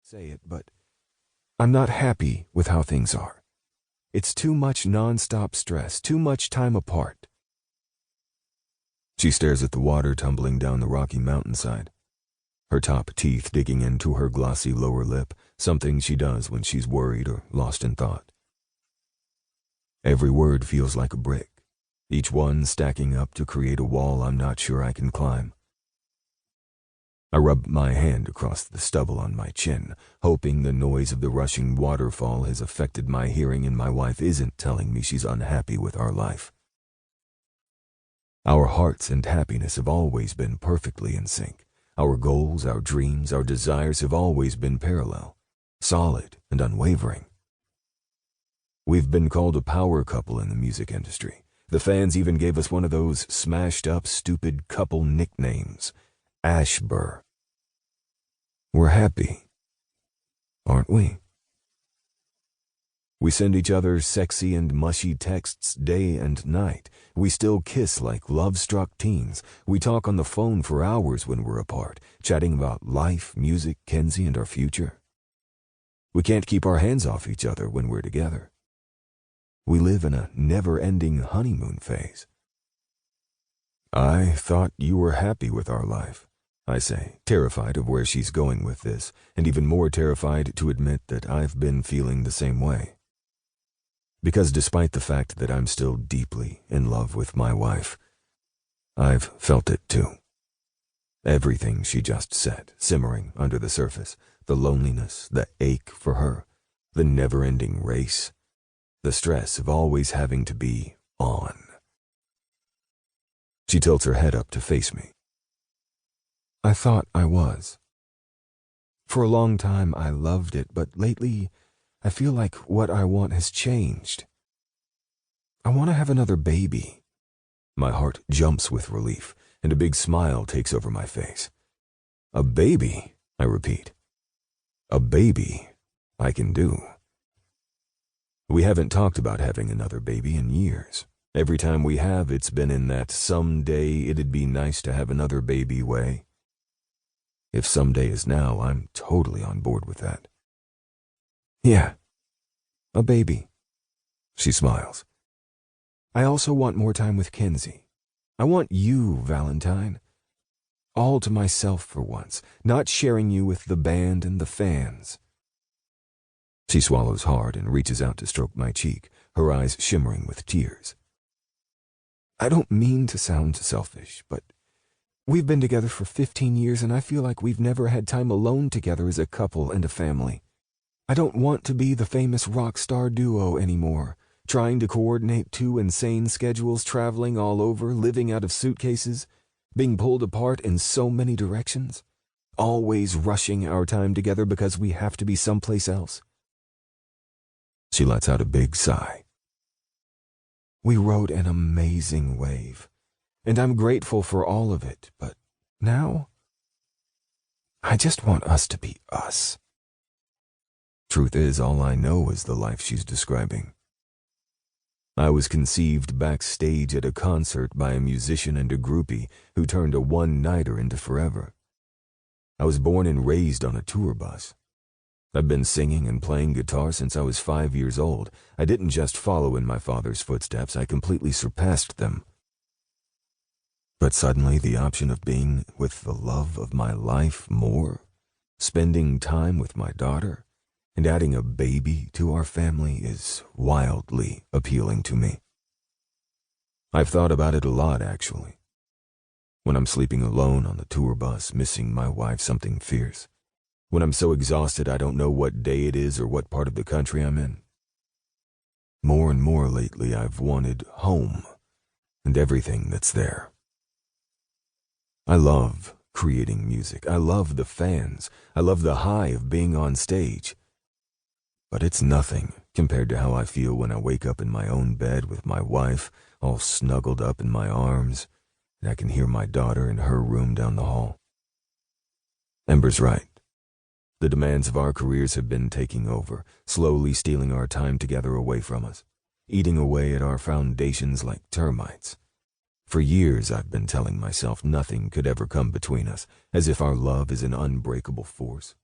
say it, but I'm not happy with how things are. It's too much non-stop stress, too much time apart. She stares at the water tumbling down the rocky mountainside, her top teeth digging into her glossy lower lip, something she does when she's worried or lost in thought. Every word feels like a brick, each one stacking up to create a wall I'm not sure I can climb. I rub my hand across the stubble on my chin, hoping the noise of the rushing waterfall has affected my hearing and my wife isn't telling me she's unhappy with our life. Our hearts and happiness have always been perfectly in sync. Our goals, our dreams, our desires have always been parallel, solid and unwavering. We've been called a power couple in the music industry. The fans even gave us one of those smashed-up, stupid couple nicknames, Ashburr. We're happy, aren't we? We send each other sexy and mushy texts day and night. We still kiss like love-struck teens. We talk on the phone for hours when we're apart, chatting about life, music, Kenzie, and our future. We can't keep our hands off each other when we're together. We live in a never-ending honeymoon phase. I thought you were happy with our life, I say, terrified of where she's going with this, and even more terrified to admit that I've been feeling the same way. Because despite the fact that I'm still deeply in love with my wife, I've felt it too. Everything she just said, simmering under the surface, the loneliness, the ache for her, the never-ending race, the stress of always having to be on. She tilts her head up to face me. I thought I was. For a long time I loved it, but lately I feel like what I want has changed. I want to have another baby. My heart jumps with relief, and a big smile takes over my face. A baby, I repeat. A baby I can do. We haven't talked about having another baby in years. Every time we have, it's been in that someday it'd be nice to have another baby way. If someday is now, I'm totally on board with that. Yeah, a baby. She smiles. I also want more time with Kenzie. I want you, Valentine. All to myself for once, not sharing you with the band and the fans. She swallows hard and reaches out to stroke my cheek, her eyes shimmering with tears. I don't mean to sound selfish, but we've been together for 15 years and I feel like we've never had time alone together as a couple and a family. I don't want to be the famous rock star duo anymore, trying to coordinate two insane schedules, traveling all over, living out of suitcases, being pulled apart in so many directions, always rushing our time together because we have to be someplace else. She lets out a big sigh. We rode an amazing wave, and I'm grateful for all of it, but now I just want us to be us. Truth is, all I know is the life she's describing. I was conceived backstage at a concert by a musician and a groupie who turned a one-nighter into forever. I was born and raised on a tour bus. I've been singing and playing guitar since I was 5 years old. I didn't just follow in my father's footsteps, I completely surpassed them. But suddenly the option of being with the love of my life more, spending time with my daughter, and adding a baby to our family is wildly appealing to me. I've thought about it a lot, actually. When I'm sleeping alone on the tour bus, missing my wife something fierce. When I'm so exhausted I don't know what day it is or what part of the country I'm in. More and more lately I've wanted home and everything that's there. I love creating music. I love the fans. I love the high of being on stage. But it's nothing compared to how I feel when I wake up in my own bed with my wife all snuggled up in my arms, and I can hear my daughter in her room down the hall. Ember's right. The demands of our careers have been taking over, slowly stealing our time together away from us, eating away at our foundations like termites. For years I've been telling myself nothing could ever come between us, as if our love is an unbreakable force.